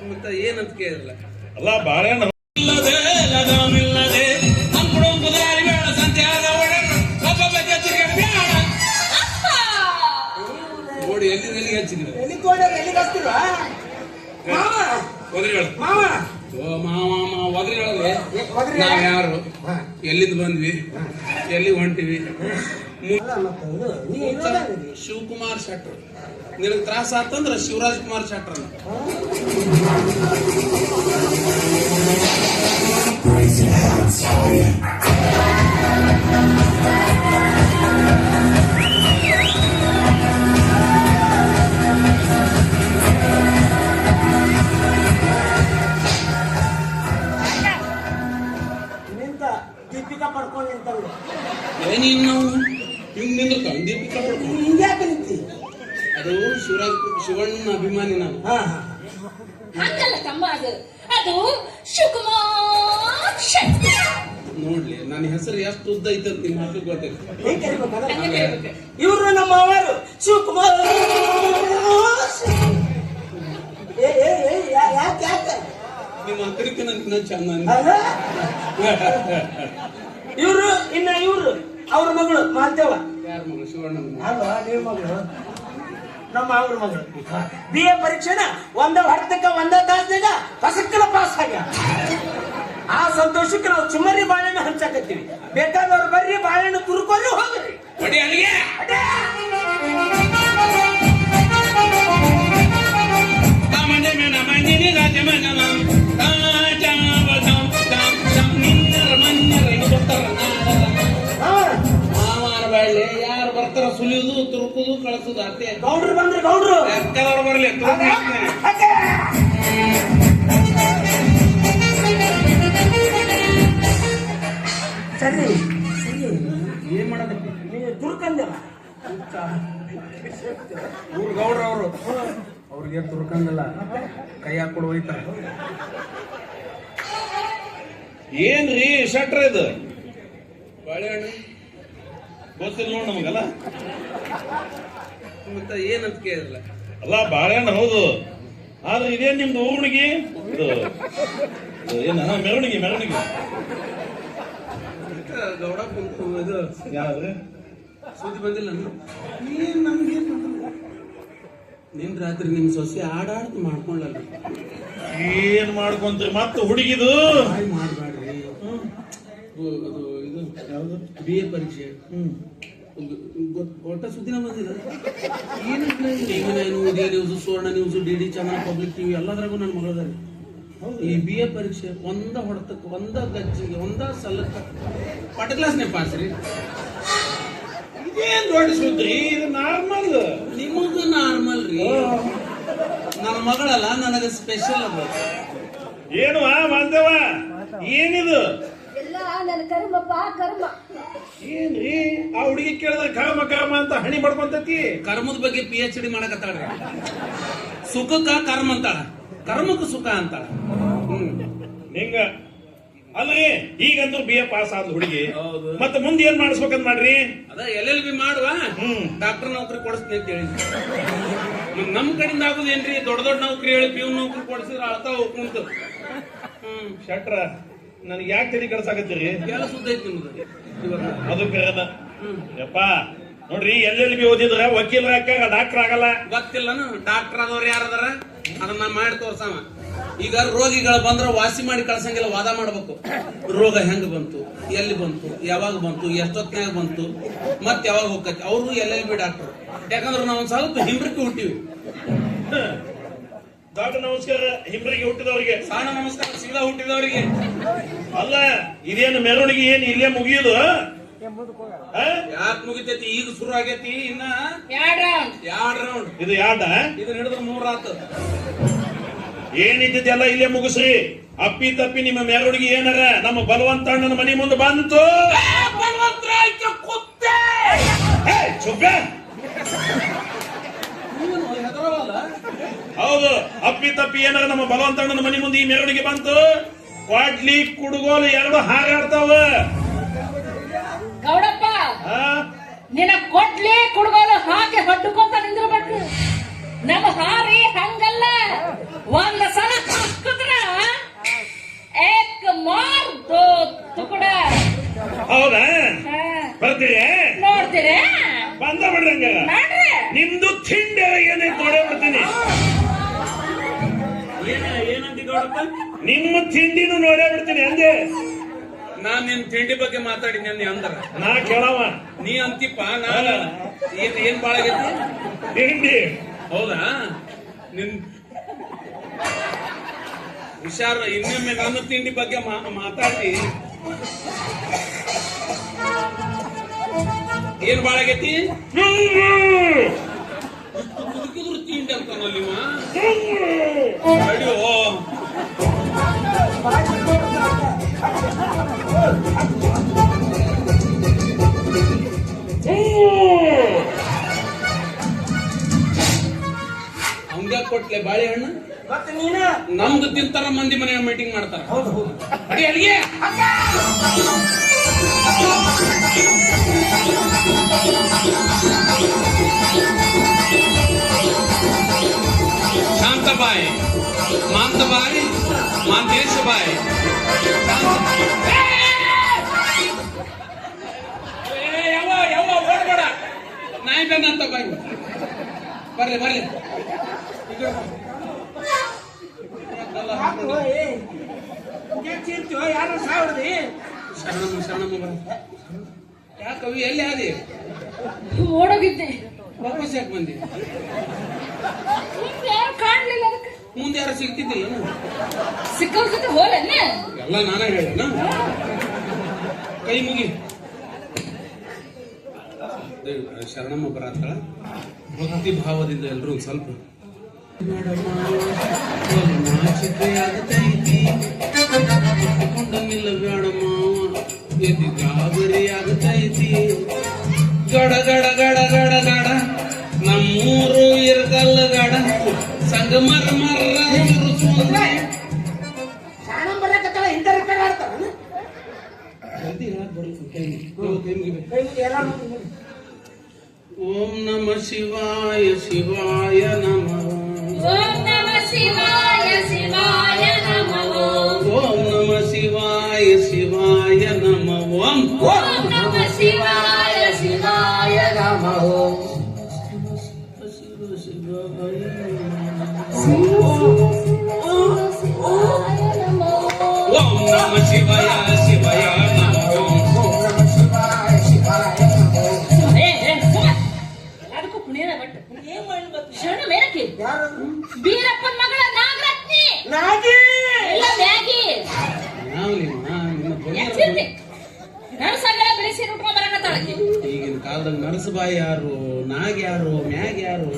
ಮತ್ತೆ ಏನಂತ ಕೇಳಿರಲ್ಲ. ಅಲ್ಲ ಬಾಳೆಹಣ್ಣು ಇಲ್ಲದೆ ಲಗಾಮಿಲ್ಲದೆ ಅಂಕುಡು ಕುದಾರಿ ಬೇಡ ಸಂತ್ಯಾಗ ಓಡಿ ಎಲ್ಲಿಗೆ ಹಚ್ಚಿದ್ರು ನಾವ್ ಯಾರು, ಎಲ್ಲಿಂದ ಬಂದ್ವಿ, ಎಲ್ಲಿ ಹೊಂಟಿವಿ. ಶಿವಕುಮಾರ್ ಶೆಟ್ರು. ನಿನಗೆ ತ್ರಾಸ ಆತಂದ್ರ ಶಿವರಾಜ್ ಕುಮಾರ್ ಶೆಟ್ರ. ದೀಪಿಕಾ ಪಡ್ಕೊಂಡು ನಿಂತಂಗ ಏನೇನು ನಾವು ಹಿಂಗ್ ನಿಂದಿರ್ತಾವ. ದೀಪಿಕಾ ಪಡ್ಕೊಂಡು ಹಿಂಗ್ಯಾಕೆ ನಿಂತಿ? ಅದು ಶಿವಣ್ಣ ಅಭಿಮಾನಿ ನಾವು. ಹಂಗಲ್ಲ ತಮ್ಮ, ಅದು ಶಿವಕುಮಾರ್ ಶೆಟ್ಟಿ. ನೋಡ್ಲಿ ನನ್ನ ಹೆಸರು ಎಷ್ಟು ಉದ್ದ ಐತೆ ನಿಮ್ಮ ಮಕ್ಳಿಗೆ ಗೊತ್ತಿಲ್ಲ. ಇವ್ರು ನಮ್ಮ ಅವರು ಶಿವಕುಮಾರ್. ಯಾಕೆ ನಿಮ್ಮ ಅಕ್ಕರಿಕೆ ನನ್ನ ಚಂದ. ಇವ್ರು ಇವ್ರು ಅವ್ರ ಮಗಳು ಮಾಲ್ತೇವ. ಯಾರ ಮಗಳು? ಶಿವಣ್ಣ ಅಲ್ವಾ ನೀವು ಮಗಳು? ನಮ್ಮ ಅವ್ರ ಮಗಳು BA ಪರೀಕ್ಷೆನ ಒಂದ ತಾಸ್ನಾಗ ಹೊಸಕ್ಕಲ ಪಾಸ್ ಆಗ. ಆ ಸಂತೋಷಕ್ಕೆ ನಾವು ಚುಮ್ಮರಿ ಬಾಳೆಹಣ್ಣು ಹಂಚಾಕತ್ತೀವಿ. ಬೇಕಾದವ್ರು ಬರ್ರಿ, ಬಾಳೆಹಣ್ಣು ತುರ್ಕೊಂಡು ಹೋಗ್ರಿ. ಯಾರು ಬರ್ತಾರ ಸುಲಿಯುದು, ತುರುಕುದು, ಕಳಿಸುದು ಅಷ್ಟೇ. ಗೌಡ್ರು ಬಂದ್ರಿ, ಗೌಡ್ರು ಕೆಲವರು ಬರ್ಲಿ. ಸರಿ ಏನ್ ಮಾಡಕತ್ತಿ? ನೀವು ತುರ್ಕಂದಿಲ್ಲ. ಇವ್ರು ಗೌಡ್ರ ಅವರು, ಅವ್ರಿಗೆ ತುರ್ಕಂದಿಲ್ಲ, ಕೈ ಹಾಕೊಂಡು ಹೋಯ್ತಾರ. ಏನ್ರಿ ಶೆಟ್ರ ಇದು? ಬಾಳೆಹಣ್ಣು ಗೊತ್ತಿಲ್ಲ ನೋಡ್ ನಮಗಲ್ಲ. ಮತ್ತೆ ಏನಂತ ಕೇಳಿರಲ್ಲ. ಅಲ್ಲ ಬಾಳೆಹಣ್ಣು ಹೌದು, ಆದ್ರೆ ಇದೇನ್ ನಿಮ್ದು ಊರ್ಣಿಗೆ ಏನ ಮೆರವಣಿಗೆ ಗೌಡ ಕುಂತು ಇದು ಯಾವ್ದು ಸುದ್ದಿ ಬಂದಿಲ್ಲ. ಏನ್ ನಮ್ಗೇನ್ ನಿನ್ ರಾತ್ರಿ ನಿಮ್ ಸೊಸೆ ಆಡಾಡ್ತು ಮಾಡ್ಕೊಳ್ಳಲ್ಲ. ಏನ್ ಮಾಡ್ಕೊಂತೀರಿ ಮತ್ತೆ ಹುಡುಗಿದು? ಮಾಡ್ಬೇಡ್ರಿ. ಅದು ಇದು ಯಾವ್ದು BA ಪರೀಕ್ಷೆ ಒಟ್ಟ ಸುದ್ದಿನ ಬಂದಿಲ್ಲ. ಏನು Udaya news, Suvarna news, DD channel, public TV ಎಲ್ಲದ್ರಾಗೂ ನನ್ನ ಮಗಳದಾರಿ. ಈ BA ಪರೀಕ್ಷೆ ಒಂದ ಹೊಡೆತಕ್ಕೆ, ಒಂದ ಗಜ್ಜಿಗೆ, ಒಂದ ಸಲಕ್ಕ ಪಟ ಕ್ಲಾಸ್ನೇ ಪಾಸ್ ರೀ. ಇದೇನ್ ದೊಡ್ಡ ಸುದ್ದಿ? ಇದು ನಾರ್ಮಲ್. ನಿಮಗೂ ನಾರ್ಮಲ್ ರೀ. ನನ್ನ ಮಗಳಲ್ಲ, ನನಗೆ ಸ್ಪೆಷಲ್ ಅದ. ಏನು ಮಾಂತವ ಏನಿದು? ಎಲ್ಲ ನನ್ನ ಕರ್ಮಪ್ಪ, ಕರ್ಮ. ಏನ್ರಿ ಆ ಹುಡುಗಿ ಕೇಳಿದ್ರೆ ಕರ್ಮ ಅಂತ ಹಣಿ ಮಾಡ್ಕೊಂತತಿ. ಕರ್ಮದ ಬಗ್ಗೆ PhD ಮಾಡಕತ್ತಾಳ್ರಿ. ಸುಖಕ್ಕ ಕರ್ಮ ಅಂತಾಳ, ಕರ್ಮಕ್ಕ ಸುಖ ಅಂತಾಳ. ನಿಂಗ ಅಲ್ರಿ ಈಗಂತೂ BA ಪಾಸ್ ಆದ ಹುಡುಗಿ, ಹೌದು. ಮತ್ತೆ ಮುಂದೆ ಏನ್ ಮಾಡಿಸ್ಬೇಕಂತ ಮಾಡ್ರಿ? ಅದ LLB ಮಾಡುವ, ಡಾಕ್ಟರ್ ನೌಕರಿ ಕೊಡಿಸ್ತೀನಿ ಅಂತ ಹೇಳಿ. ನಮ್ ಕಡೆಯಿಂದ ಆಗುದೇನ್ರಿ? ದೊಡ್ಡ ನೌಕರಿ ಹೇಳಿ ಪ್ಯೂನ್ ನೌಕರಿ ಕೊಡಿಸಿದ್ರೆ ಅಳ್ತಾ ಹೋಗ್ಕೊಂತು. ಶೆಟ್ರ ನನಗೆ ಯಾಕೆ ತಲೆ ಕಳ್ಸಾಕತ್ತೀರಿ? ಎಲ್ಲ ಸುದ್ದ ಐತಿ ನಿಮ್ದು. ಅದು ಕರೆದ ಯಪ್ಪ ನೋಡ್ರಿ, LLB ಓದಿದ್ರ ವಕೀಲರ ಹಾಕ ಡಾಕ್ಟರ್ ಆಗಲ್ಲ. ಗೊತ್ತಿಲ್ಲನು ಡಾಕ್ಟರ್ ಆದವ್ರು ಯಾರದಾರ ಅದನ್ನ ಮಾಡಿ ತೋರ್ಸವ. ಈಗ ರೋಗಿಗಳು ಬಂದ್ರ ವಾಸಿ ಮಾಡಿ ಕಳ್ಸಂಗಿಲ್ಲ, ವಾದ ಮಾಡ್ಬೇಕು. ರೋಗ ಹೆಂಗ್ ಬಂತು, ಎಲ್ಲಿ ಬಂತು, ಯಾವಾಗ ಬಂತು, ಎಷ್ಟೊತ್ತಿನಾಗ ಬಂತು, ಮತ್ ಯಾವಾಗ ಹೋಗತಿ. ಅವರು LLB ಡಾಕ್ಟರ್. ಯಾಕಂದ್ರೆ ನಾವು ಒಂದ್ ಸ್ವಲ್ಪ ಹಿಂಬ್ರಿಕೆ ಹುಟ್ಟಿವಿ. ದೊಡ್ಡ ನಮಸ್ಕಾರ ಹಿಂಬರಿಗೆ ಹುಟ್ಟಿದವರಿಗೆ, ಸಣ್ಣ ನಮಸ್ಕಾರ ಸೀದಾ ಹುಟ್ಟಿದವರಿಗೆ. ಅಲ್ಲ ಇದೇನು ಮೆರವಣಿಗೆ ಏನು ಇಲ್ಲೇ ಮುಗಿಯುದು? ಯಾಕೆ ಮುಗಿತೈತಿ? ಈಗ ಶುರು ಆಗೈತಿ. ಇನ್ನ 2 ರೌಂಡ್. ಇದು ಯಾರ್ಡ? ಇದನ್ನ ಹಿಡಿದ್ರೆ 3 ಆತು. ಏನಿದ್ದೆಲ್ಲ ಇಲ್ಲೇ ಮುಗಿಸ್ರಿ. ಅಪ್ಪಿ ತಪ್ಪಿ ನಿಮ್ಮ ಮೆರವಣಿಗೆ ಏನಾರ ನಮ್ಮ ಬಲವಂತಣ್ಣನ ಮನೆ ಮುಂದೆ ಬಂತು, ಹೌದು ಅಪ್ಪಿ ತಪ್ಪಿ ಏನಾರ ನಮ್ಮ ಬಲವಂತಣ್ಣನ ಮನೆ ಮುಂದೆ ಈ ಮೆರವಣಿಗೆ ಬಂತು, ಕ್ವಾಡ್ಲಿ ಕುಡುಗೋಲು 2 ಹಾರಾಡ್ತಾವ. ಗೌಡಪ್ಪ, ನಿನ್ನ ಕೊಡ್ಲಿ ಕುಡುಗೋಲು ಹಾಕಿ ಹೊಟ್ಟುಕೊಂತ ನಿಂದಿರ್ಬೇಕು. ನಮ್ಮ ಹಾರಿ ಹಂಗಲ್ಲ, ಒಂದ್ ಸಲ ನೋಡ್ತೀರಿ ನೋಡ್ತೀರೇ ಬಂದ ಬಿಡ್ರಂಗ ಮಾಡ್ರಿ ನಿಮ್ದು ತಿಂಡಿ ಏನೈತೆ ನೋಡೇ ಬಿಡ್ತೀನಿ ಏನಂತ ಗೌಡಪ್ಪ ನಿಮ್ಮ ತಿಂಡಿನೂ ನೋಡೇ ಬಿಡ್ತೀನಿ ಅಂದೆ ನಾನ್ ನಿನ್ ತಿಂಡಿ ಬಗ್ಗೆ ಮಾತಾಡಿನಿ ಅಂದ್ರ ನಾ ಕೇಳವ ನೀ ಅಂತಿಪ್ಪ ನಾನು ಏನ್ ಬಾಳ ಆಗೈತಿ ತಿಂಡಿ ಹೌದಾ ನಿನ್ ಹುಷಾರು ಇನ್ನೊಮ್ಮೆ ನನ್ನ ತಿಂಡಿ ಬಗ್ಗೆ ಮಾತಾಡಿ ಏನ್ ಬಾಳ ಆಗೈತಿ ಕುದುಕಿದ್ರು ತಿಂಡಿ ಅಂತಾನಲ್ಲಿ ಅಯ್ಯೋ ಅವಂಗ ಕೊಟ್ಲೆ ಬಾಳೆಹಣ್ಣು ಮತ್ತೆ ನೀನ ನಮ್ದು ತಿಂತಾರ ಮಂದಿ ಮನೆ ಮೀಟಿಂಗ್ ಮಾಡ್ತಾರ ಹೌದು ಹೌದು ಅಡಿ ಅಲ್ಲಿಗೆ ಶಾಂತಬಾಯಿ ಮಾಂತಬಾಯಿ ಮಾಂತೇಶಬಾಯಿ ಯಾವ ಓಡ್ಬೇಡ ನಾಯಿ ಬೆನ್ನಂತ ಬಾಯಿ ಬರ್ಲಿ ಬರ್ಲಿ ಯಾರು ಸಾವ್ರದಿ ಶರಣಮ್ಮ ಬರ ಯಾಕವಿ ಎಲ್ಲಿ ಆದಿ ಓಡೋಗಿದ್ದೆ ವಾಪಸ್ ಯಾಕೆ ಬಂದಿ ಯಾರು ಕಾಣ್ಲಿಲ್ಲ ಅದಕ್ಕೆ ಮುಂದೆ ಯಾರು ಸಿಗ್ತಿದ್ದಿಲ್ಲ ಸಿಕ್ಕವ್ರ ಜೊತೆ ಹೋಲನ್ನ ಎಲ್ಲ ನಾನೇ ಹೇಳೇನ ಕೈ ಮುಗಿ ಶರಣಮ್ಮ ಬರತ್ತಾಳ ಭಕ್ತಿ ಭಾವದಿಂದ ಎಲ್ರು ಒಂದ್ ಸ್ವಲ್ಪ ಕೊಂಡನಿಲ್ಲ ಬೇಡಮ್ಮ ಎದಿ ಗಾಬರಿ ಆಗತೈತಿ ಗಡ ಗಡ ಗಡ ಗಡ ಗಡ ನಮ್ಮೂರು ಇರ್ಗಲ್ಲ ಗಡ ಸಂಗಮರ ಮರ ಶಾಣ ಬರಕತ್ತಲ್ಲ ಇಂಥ ರಿಪೇರ್ ಆಡ್ತಾರ ಜಲ್ದಿ ಹೇಳಕ್ ಬರ್ಲಿ ಕೈ ಮುಗಿಬೇಕು ಕೈ ಮುಗಿ ಎಲ್ಲ ಓಂ ನಮ ಶಿವಾಯ ಶಿವಾಯ ನಮಃ ಓಂ ನಮ ಶಿವಾಯ ಶಿವಾಯ ನಮಃ ಓಂ ನಮ ಶಿವಾಯ ಶಿವಾಯ ನಮಃ ಓಂ ಓಂ ನಮ ಶಿವಾಯ ಶಿವಾಯ ನಮಃ ಓಂ ನಮ ಶಿವಾಯ ಶಿವಾಯ ನಮಃ ಎಲ್ಲದಕ್ಕೂ ಪುಣ್ಯದ ಬಟ್ ಶರಣ ಮೇರಕ್ಕೆ ಯಾರು ಬೀರಪ್ಪನ ಮಗಳ ನಾಗರತ್ನಿ ನಾಗಿ ಎಲ್ಲ ಮ್ಯಾಗಿ ನಾವು ನಿಮ್ಮ ಎಚ್ಚಿರ್ತಿ ನನ್ನ ಸಂಗಡ ಬೆಳೆಸಿ ಉಟ್ಕೊಂಡ್ ಬರಕತ್ತಾಳಕ್ಕೆ ಈಗಿನ ಕಾಲದಾಗ ನರಸಬಾಯಿ ಯಾರು ನಾಗ್ ಯಾರು ಮ್ಯಾಗ್ ಯಾರು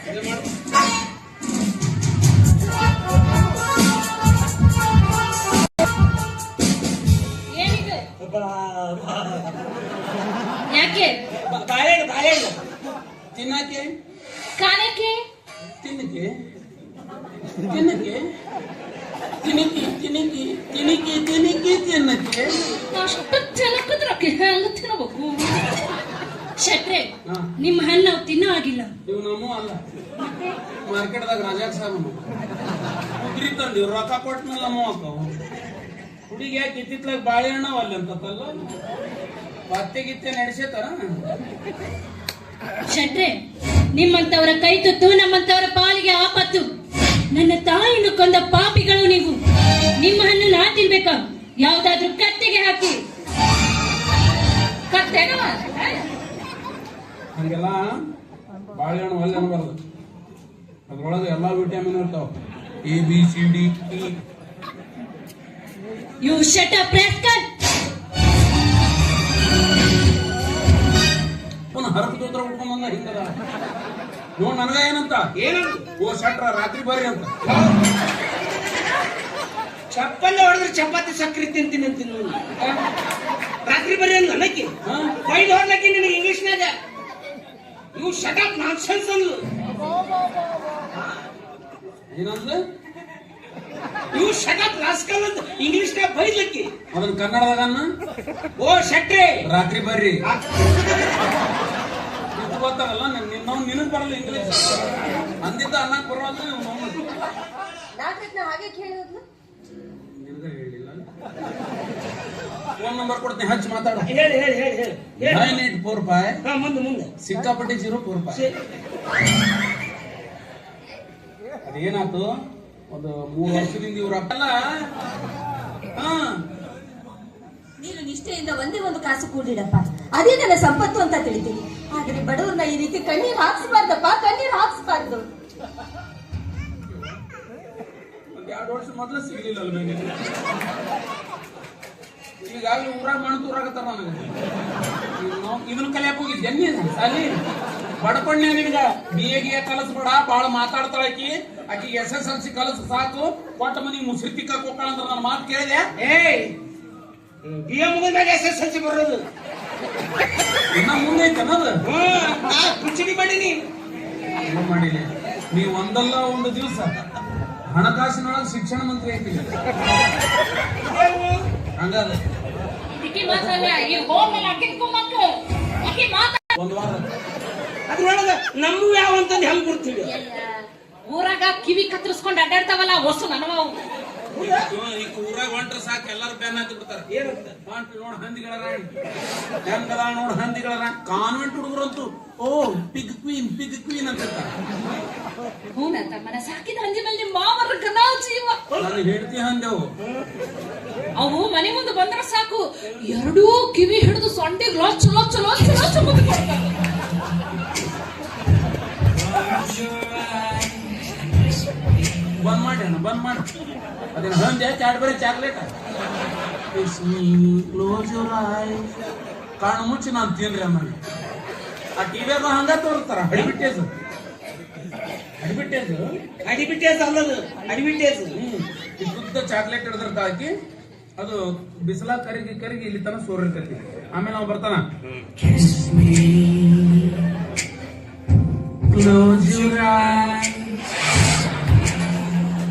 ಇದೇ ಮಾಡು. ಏನಿದೆ ಯಾಕೆ ಬಾಳೆಹಣ್ಣು ಬಾಳೆಹಣ್ಣು ತಿನ್ನಕ್ಕೆ ಕಾಲಕ್ಕೆ ತಿನ್ನಕ್ಕೆ ತಿನ್ನಕ್ಕೆ ತಿನ್ನಕ್ಕೆ ತಿನ್ನಕ್ಕೆ ತಿನ್ನಕ್ಕೆ ತಿನ್ನಕ್ಕೆ ತಿನ್ನಕ್ಕೆ ಅಷ್ಟು ತಿನ್ನಕದ್ರಕ್ಕೆ ಹೆಂಗ ತಿನ್ನಬೇಕು ಶೆಟ್ರೆ ಹಾ. ನಿಮ್ಮ ಹಣ್ಣು ನಾವು ತಿನ್ನೋ ಆಗಿಲ್ಲ ಇವು ನಮ್ಮೂ ಅಲ್ಲ ಮಾರ್ಕೆಟ್ದಾಗ ರಾಜಾಕ್ ಸಾಬ್ ಉದ್ರಿ ತಂದಿ ರೊಕ್ಕ ಕೊಟ್ಮೇಲೆ ನಮ್ಮ ಹಾಕವು ಹುಡುಗಿ ಯಾಕೆ ಇತ್ತಿತ್ಲಾಗ ಬಾಳೆಹಣ್ಣ ಅಲ್ಲಿ ಅಂತಲ್ಲ ಪತ್ತೆ ಗಿತ್ತೆ ನಡೆಸೇತಾರ ಶೆಟ್ರೆ ನಿಮ್ಮಂತವರ ಕೈ ತುತ್ತು ನಮ್ಮಂತವರ ಪಾಲಿಗೆ ಆಪತ್ತು ನನ್ನ ತಾಯಿಯನ್ನು ಕೊಂದ ಪಾಪಿಗಳು ನೀವು ನಿಮ್ಮ ಹಣ್ಣು ನಾ ತಿನ್ಬೇಕ ಯಾವ್ದಾದ್ರೂ ಕತ್ತೆಗೆ ಹಾಕಿ ಕತ್ತೆನವ ಹಂಗೆಲ್ಲ ಬಾಳೆಹಣ್ಣು ಒಳ್ಳೆ ಅನ್ಬಾರ್ದು ಅದ್ರೊಳಗೆ ಎಲ್ಲಾ ವಿಟಮಿನ್ ಇರ್ತಾವ ABCD E you shut up rascal ಪುನಃ ಹರಪ ತೋತ್ರ ಉಟ್ಕೊಂಡ ಹಿಂಗದ ನೋಡ್ ನನಗ ಏನಂತ ಓ ಶಟ್ರ ರಾತ್ರಿ ಬರ್ರಿ ಅಂತ ಚಪ್ಪಲ್ಲ ಹೊಡೆದ್ರೆ ಚಪಾತಿ ಸಕ್ಕರೆ ತಿಂತೀನಿ ಅಂತೀನಿ ನೋಡಿ. ರಾತ್ರಿ ಬರೀ ಅಂದ ನನಗೆ ಬೈದು ಹೊಡ್ಲಕ್ಕೆ ನಿನಗೆ ಇಂಗ್ಲಿಷ್ನಾಗ ಇವು ಶಟ್ ಅಪ್ ನಾನ್ಸೆನ್ಸ್ ಅಂದ್ಲು ಏನಂದ ಇವು ಶಟ್ ಅಪ್ ರಾಸ್ಕಲ್ ಅಂತ ಇಂಗ್ಲಿಷ್ನಾಗ ಬೈದ್ಲಕ್ಕಿ ಅದನ್ನ ಕನ್ನಡದಾಗ ಓ ಶಟ್ರೆ ರಾತ್ರಿ ಬರ್ರಿ ಇದು ಗೊತ್ತಾಗಲ್ಲ ನಿನಗ್ ಬರಲ್ಲ ಇಂಗ್ಲಿಷ್ ಅಂದಿದ್ದ ಅನ್ನಕ್ ಬರೋಲ್ಲ ಹಾಗೆ ಕೇಳಿದ್ಲು ನಿನಗ ಹೇಳಿಲ್ಲ ಫೋನ್ ನಂಬರ್ ಕೊಡ್ತೀನಿ, ಹಚ್ಚಿ ಮಾತಾಡ. ಹೇಳಿ ಹೇಳಿ ಹೇಳಿ ಹೇಳಿ ಹೇಳಿ 9845 ಹಾ ಮುಂದೆ ಮುಂದೆ ಸಿಕ್ಕಾಪಟ್ಟಿ 045. ಅದೇನಾಯ್ತು, ಒಂದು 3 ವರ್ಷದಿಂದ ಇವ್ರ ಅಲ್ಲ. ಹಾ, ನೀನು ನಿಷ್ಠೆಯಿಂದ ಒಂದೇ ಒಂದು ಕಾಸು ಕೂಡಿಡಪ್ಪ, ಅದೇ ನನ್ನ ಸಂಪತ್ತು ಅಂತ ತಿಳಿತೀನಿ. ಆದ್ರೆ ಬಡವ್ರನ್ನ ಈ ರೀತಿ ಕಣ್ಣೀರ್ ಹಾಕ್ಸ್ಬಾರ್ದಪ್ಪ, ಕಣ್ಣೀರ್ ಹಾಕ್ಸ್ಬಾರ್ದು. ಒಂದ್ 2 ವರ್ಷ ಮೊದಲು ಸಿಗ್ಲಿಲ್ಲ ಅಲ್ವೇ ನೀನು? ಈಗಾಗಲೇ ಊರಾಗ ಮಣ್ತೂರಾಗತ್ತಾರ ನನಗೆ. ಇದನ್ನ ಕಲಿಯಕ್ ಹೋಗಿದ್ದೆ ಅಲ್ಲಿ ಬಡ್ಕೊಂಡೆ ನಿನ್ಗ. BA ಕಲಸ್ಬೇಡ, ಬಾಳ ಮಾತಾಡ್ತಾಳಕಿ. ಆಕಿಗೆ SSLC ಕಲಸ್ ಸಾಕು, ಕೊಟ್ಟ ಮನಿ ಮುಸ್ರಿ ತಿಕ್ಕಕ್ ಹೋಗ್ತಾಳ ಅಂತ ನನ್ನ ಮಾತು ಕೇಳಿದೆ. BA ಮುಗಿದಾಗ SSLC ಬರೋದು ಇನ್ನ ಮುಂದೆ ಐತೆ ಅನ್ನೋದು. ಕುಚಿಡಿ ಮಾಡೀನಿ ಮಾಡಿಲ್ಲ ನೀ ಒಂದಲ್ಲ ಒಂದು ದಿವಸ ಹಣಕಾಸಿನೊಳಗೆ ಶಿಕ್ಷಣ ಮಂತ್ರಿ ಐತಿಲ್ಲ ಹಂಗಾದ ಒಂದು ವಾರ ಅದ್ರೊಳಗ ನಮ್ಮೂ ಯಾವ ಅಂತಂದು ಹೆಂಗ್ ಗುರ್ತೀವಿ? ಊರಾಗ ಕಿವಿ ಕತ್ತರಿಸ್ಕೊಂಡು ಅಡ್ಡಾಡ್ತಾವಲ್ಲ ಹೊಸು ನನವು. ಈಗ ಊರಾಗ ಹೊಂಟ್ರ ಸಾಕು, ಎಲ್ಲಾರು ಬೆನ್ನ ಹತ್ತಿ ಬಿಡ್ತಾರೆ. ಏನಂತ ನೋಡ್ ಹಂದಿಗಳ ರಾಣಿ ಹೆಂಗದ, ನೋಡ್ ಹಂದಿಗಳ ರಾಣಿ. ಕಾನ್ವೆಂಟ್ ಹುಡುಗರಂತೂ ಓ ಪಿಗ್ ಕ್ವೀನ್ ಅಂತ ಹೂನಂತ ಮನ ಸಾಕಿದ ಹಂದಿ ಮೇಲೆ ಮಾವರ್ಗನ ಜೀವ. ನಾನು ಹೇಳ್ತಿ ಹಂದೆವು. ಅವು ಮನೆ ಮುಂದೆ ಬಂದ್ರೆ ಸಾಕು, ಎರಡೂ ಕಿವಿ ಹಿಡಿದು ಸೊಂಡಿಗೆ ಲೊಚ್ಚ ಲೊಚ್ಚ ಲೊಚ್ಚ ಲೊಚ್ಚ ಮುಂದೆ ಕೊಡ್ತಾವೆ. ಬಂದ್ ಮಾಡಿ ಅದೇನು Hande Cadbury chocolate. Close your eyes. ಕಣ್ಣು ಮುಚ್ಚಿ ನಾನು ತಿನ್ರಿ ಅಮ್ಮಲ್ಲಿ. ಆ ಟಿವಿಯಾಗ ಹಂಗ ತೋರಿಸ್ತಾರ ಅಡ್ಬಿಟ್ಟೇಜ್ ಅಲ್ಲದು ಅಡ್ವಿಟೇಜ್. ಶುದ್ಧ ಚಾಕ್ಲೇಟ್ ಹಿಡಿದ್ರ ಹಾಕಿ ಅದು ಬಿಸಿಲ ಕರಗಿ ಇಲ್ಲಿ ತನ ಸೋರಿರ್ತೈತಿ. ಆಮೇಲೆ ನಾವು ಬರ್ತಾನ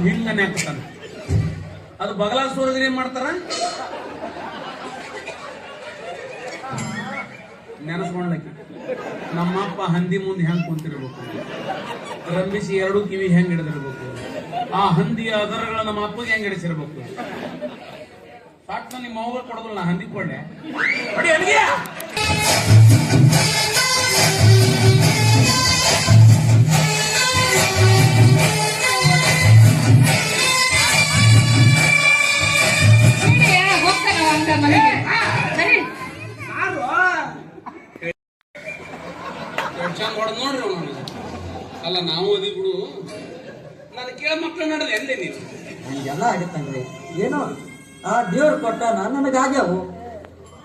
ಹಿಂಗನೆ ಹಾಕ್ತಾನ. ಅದು ಬಗಲಾಗ ಸೋರಿದ್ರೆ ಏನ್ ಮಾಡ್ತಾರ? ನೆನಸ್ಕೊಂಡ್ಲಕ್ಕಿ ನಮ್ಮಪ್ಪ ಹಂದಿ ಮುಂದೆ ಹೆಂಗ್ ಕುಂತಿರ್ಬೇಕು, ರಂಬಿಸಿ 2 ಕಿವಿ ಹೆಂಗ್ ಹಿಡಿದಿರ್ಬೇಕು, ಆ ಹಂದಿಯ ಅದರಗಳ ನಮ್ಮ ಅಪ್ಪಗೆ ಹೆಂಗ್ ಹಿಡಿಸಿರ್ಬೇಕು. ಸಾಕು ನಿಮ್ಮ ಅವ್ವ ಕೊಡೋದಿಲ್ಲ, ನಾ ಹಂದಿ ಕೊಡ್ಲೆ ಹೊಡಿ ಅಲ್ಲಿಗೆ. ಚಂದ ಹೊಡೆದ್ ನೋಡ್ರಿ ಅವನು. ಅಲ್ಲ ನಾವು ಅದಿ ಬಿಡು, ನಾನು ಕೇಳ ಮಕ್ಳು ನಡೆದ ಎಲ್ಲೇ ನೀನು ಎಲ್ಲ ಆಗತ್ತಂಗ್ರಿ. ಏನೋ ಆ ದೇವ್ರು ಕೊಟ್ಟಾನ, ನನಗಾಗ್ಯಾವು.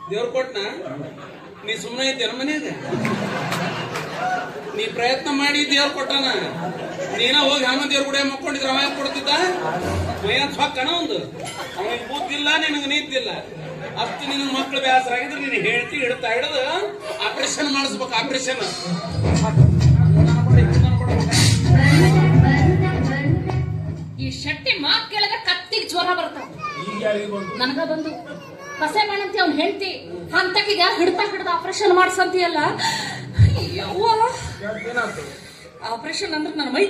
ದೇವ್ರು ಕೊಟ್ನ, ನೀ ಸುಮ್ಮನೆ ಇದ್ದೇನ ಮನೆಯಾಗ? ನೀ ಪ್ರಯತ್ನ ಮಾಡಿ ದೇವ್ರು ಕೊಟ್ಟಾನ. ನೀನ ಹೋಗಿ ಹ್ಯಾಮ ದೇವ್ರ ಗುಡಿಯ ಮಕ್ಕೊಂಡಿದ್ರ ಅವ ಕೊಡ್ತಿದ್ದ ಮೈನ ಸ್ವಕ್ಕಣ ಒಂದು. ಅವನಿಗೆ ಬುದ್ಧಿಲ್ಲ, ನಿನಗೆ ನೀತಿಲ್ಲ. ಅಷ್ಟು ನಿನ್ನ ಮಕ್ಳು ಬೇಸರ ಆಗಿದ್ರೆ ನೀನು ಹೇಳ್ತಿ ಹಿಡ್ತಾ ಹಿಡಿದು ಆಪರೇಷನ್ ಮಾಡಿಸ್ಬೇಕು. ಆಪರೇಷನ್ ಈ ಶೆಟ್ಟಿ ಮಾತ್ ಕೇಳಿದ್ರೆ ಕತ್ತಿಗೆ ಜ್ವರ ಬರ್ತಾವ. ನನಗ ಬಂದು ಕಸೆ ಮಾಡಂತ ಅವ್ನು ಹೇಳ್ತಿ ಅಂತಕಿಗ ಹಿಡ್ದ ಆಪರೇಷನ್ ಮಾಡ್ಸಂತೀಯಲ್ಲ. ಆಪರೇಷನ್ ಅಂದ್ರೆ ನನ್ನ ಮೈ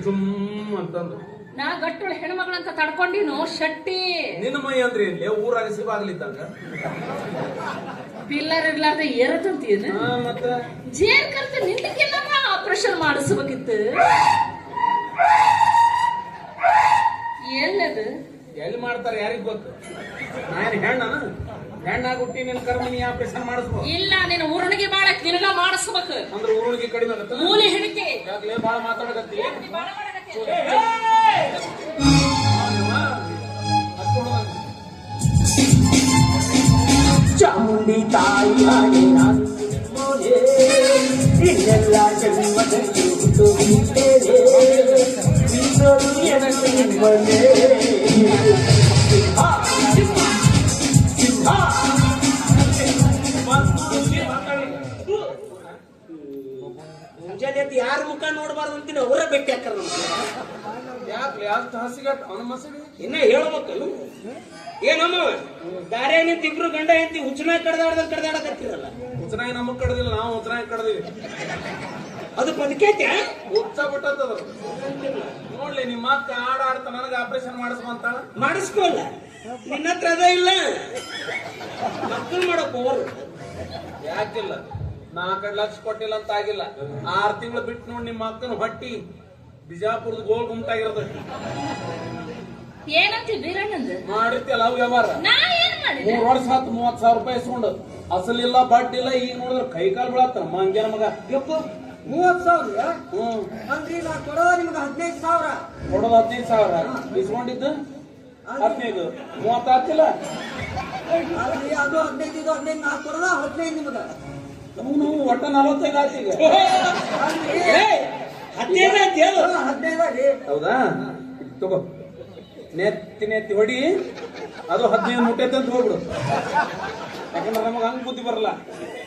ಜುಮ್ ಅಂತಂದು ನಾ ಗಟ್ಟುಳ ಹೆಣ್ಮಗಳಂತ ತಡ್ಕೊಂಡಿನು. ಶೆಟ್ಟಿ ನಿನ್ನ ಮೈ ಅಂದ್ರೆ ಇಲ್ಲಿ ಊರಾಗ ಸಿಬಾಗ್ಲಿದ್ದಂಗ ಪಿಲ್ಲರ್ ಇರ್ಲಾರ್ದ ಏರದಂತೀನ ಮತ್ತ ಜೇರ್ ಕರ್ತ ನಿಂದಕ್ಕೆಲ್ಲ ಆಪರೇಷನ್ ಮಾಡಿಸ್ಬೇಕಿತ್ತು. ಎಲ್ಲದು ಎಲ್ಲಿ ಮಾಡ್ತಾರೆ ಯಾರಿಗ್ ಗೊತ್ತು? ನಾನು ಹೆಣ್ಣಾಗ ಹುಟ್ಟಿ ನಿನ್ ಕರ್ಮನಿ ಆಪರೇಷನ್ ಮಾಡಿಸ್ಬೋದು. ಇಲ್ಲ, ನೀನು ಊರಣಿಗೆ ಮಾಡಕ್ ನಿನಗ ಮಾಡಿಸ್ಬೇಕು. ಅಂದ್ರೆ ಊರಿಗೆ ಕಡಿಮೆ ಆಗತ್ತ. ಮೂಲೆ ಹಿಡಿಕೆ ಯಾಕಲೇ ಬಾಳ ಮಾತಾಡಕತ್ತಿ. ಚಾಮುಂಡಿ ತಾಯಿ ಆಣೆ ನಾನು ಮೋನೆ, ಇನ್ನೆಲ್ಲ ಜನ್ಮದಲ್ಲಿ ಹುಟ್ಟು ಬಿಟ್ಟೇನೆ, ಬೀಸಲು ಎನಗೆ ನಿಮ್ಮನೆ. ಮುಂಜಾನೆ ಯಾರ ಮುಖ ನೋಡಬಾರ್ದು ಅಂತೀನಿ, ಅವರ ಭೇಟಿ ಹಾಕ್ತಾರ. ಯಾಕೆ ಅಷ್ಟು ಹಸಿಗಟ್ಟ ಅವನ ಮಸಡಿ ಇನ್ನ ಹೇಳ್ಬೇಕಲ್ಲ. ಏನಮ್ಮ ದಾರೆ ನಿಂತ ಇಬ್ರು ಗಂಡ ಹೆಂಡತಿ ಹುಚ್ಚನಾಗ ಕಡ್ದಾಡಕತ್ತಿರಲ್ಲ. ಹುಚ್ಚನಾಗಿ ನಮಗ್ ಕಡ್ದಿಲ್ಲ, ನಾವು ಹುಚ್ಚನಾಗಿ ಕಡ್ದಿವಿ. ಅದು ಬದುಕೈತೆ ಹುಚ್ಚ ಬಿಟ್ಟದ ನೋಡ್ಲಿ. ನಿಮ್ಮ ಅಕ್ಕ ಆಡ್ತಾ ನನಗೆ ಆಪರೇಷನ್ ಮಾಡಿಸ್ಕೊಂತಾಳ. ಮಾಡಿಸ್ಕೋಲ್ಲ. ನಿನ್ನ ಹತ್ರ ಅದ ಇಲ್ಲ ಮಕ್ಕಳು ಮಾಡೋ ಪವರ್ ಯಾಕಿಲ್ಲ 4 ಲಕ್ಷ ಕೊಟ್ಟಿಲ್ಲ ಅಂತ ಆಗಿಲ್ಲ 6 ತಿಂಗಳು ಬಿಟ್ಟು ನೋಡಿ ನಿಮ್ಮ ಅಕ್ಕನ ಹೊಟ್ಟಿ ಬಿಜಾಪುರದ ಗೋಲ್ ಗುಮ್ಟಾಗಿರೋದು ಏನಂತ ಬೀರಣ್ಣಂದು ಮಾಡಿರ್ತಿಯಲ್ಲ ಅವು ವ್ಯವಹಾರ ನಾ ಏನ್ ಮಾಡಿದೆ 3 ವರ್ಷ ಆತು 30,000 ರೂಪಾಯಿ ಇಸ್ಕೊಂಡು ಅಸಲಿಲ್ಲ ಬಡ್ಡಿ ಇಲ್ಲ ಈಗ ನೋಡಿದ್ರೆ ಕೈ ಕಾಲು ಬೀಳತ್ತ ಮಂಗ್ಯನ ಮಗ 30,000 ಹ್ಮ್ ಅಂದ್ರೆ ನಾ ಕೊಡೋದು ನಿಮ್ಗೆ 15,000 ಕೊಡೋದು 15,000 ಇಸ್ಕೊಂಡಿದ್ದು 15 30 ಆಗ್ತಿಲ್ಲ ಅಲ್ರಿ ಅದು 15 ಇದು 15 ನಾ ಕೊಡೋದ 15 ನಿಮ್ಗೆ ಅವನು ಒಟ್ಟ 45 ಆಯ್ತು ಈಗ ಅಲ್ರಿ 15 ರೀ ಹೌದಾ ತಗೋ ನೆತ್ತಿ ಹೊಡಿ ಅದು 15 ಮುಟ್ಟೈತೆ ಅಂತ ಹೋಗ್ಬಿಡು ಯಾಕಂದ್ರೆ ನಮಗ ಹಂಗ ಬುದ್ಧಿ ಬರಲ್ಲ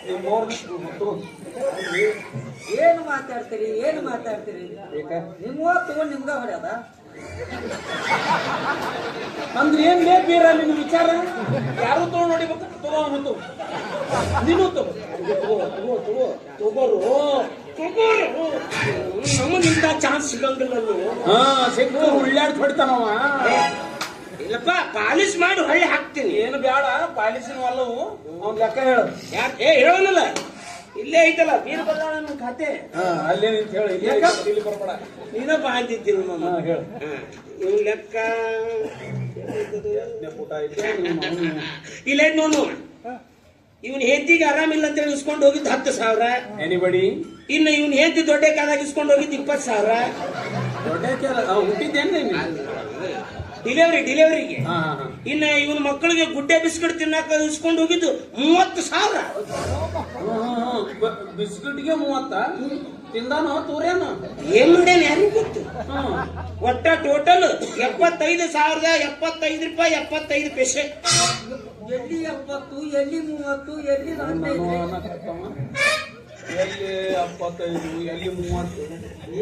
ನೀವು 3 ಏನು ಮಾತಾಡ್ತೀರಿ ನಿಮ್ಮ ತಗೊಂಡು ನಿಮ್ಗ ಹೊಡ್ಯದ ಅಂದ್ರೆ ಏನ್ ಲೇ ಬೀರ ನಿನ್ನ ವಿಚಾರ ಯಾರು ತಗೊಂಡ್ ನೋಡಿಬೇಕು ತಗೊಂಡು ನೀನು ತಗೋರು ನಮಗಿಂತ ಚಾನ್ಸ್ ಸಿಗಂಗಿಲ್ಲ ಹಾ ಸಿಕ್ಕು ಉಳ್ಳಾಡ್ ಹೊಡಿತಾನವ ಇಲ್ಲಪ್ಪ ಪಾಲಿಶ್ ಮಾಡಿ ಹೊಳ್ಳಿ ಹಾಕ್ತೀನಿ ಏನು ಬೇಡ ಪಾಲಿಸಿನ ಅಲ್ಲವು ಅವ್ನ್ ಲೆಕ್ಕ ಹೇಳು ಹೇಳೋನಲ್ಲ ಇಲ್ಲೇ ಐತಲ್ಲ ಬೀರ್ಬಲ್ಲ ನನ್ನ ಖಾತೆ ಅಲ್ಲೇ ನಿಂತ ಹೇಳು ಇಲ್ಲಿ ಬರ್ಬೇಡ ನೀನಪ್ಪ ಅಂತಿದ್ದೀನಿ ನಮ್ಮ ಹೇಳು ಇವ್ ಲೆಕ್ಕ ಪುಟ ಐತೆ ಇಲ್ಲೇ ನೋಡು ಇವನ್ ಹೆಂಡತಿಗೆ ಆರಾಮಿಲ್ಲ ಅಂತ ಹೇಳಿ ಇಸ್ಕೊಂಡು ಹೋಗಿದ್ದು 10,000 ಎನಿಬಡಿ ಇನ್ನು ಇವನ್ ಹೆಂಡತಿ ದೊಡ್ಡ ಕಾಲಾಗ ಇಸ್ಕೊಂಡು ಹೋಗಿದ್ದು 20,000 ದೊಡ್ಡ ಹುಟ್ಟಿದ್ದೇನೆ ಡಿಲಿವರಿಗೆ ಹಾ ಇನ್ನು ಇವನ್ ಮಕ್ಕಳಿಗೆ ಗುಡ್ಡೆ ಬಿಸ್ಕೆಟ್ ತಿನ್ನಾಕ ಇಸ್ಕೊಂಡು ಹೋಗಿದ್ದು 30,000 ಬಿಸ್ಕಿಟ್ಗೆ 30 ತಿಂದಾನೋ ತೂರೇನು ಏನ್ ಮಾಡ್ಯಾನ ಯಾರಿಗೂ ಗೊತ್ತು ಒಟ್ಟ ಟೋಟಲ್ 75,075 ರೂಪಾಯಿ 75 ಪೈಸೆ ಎಲ್ಲಿ 70 ಎಲ್ಲಿ 30 ಎಲ್ಲಿ 15 ಎಲ್ಲಿ 75 ಎಲ್ಲಿ 30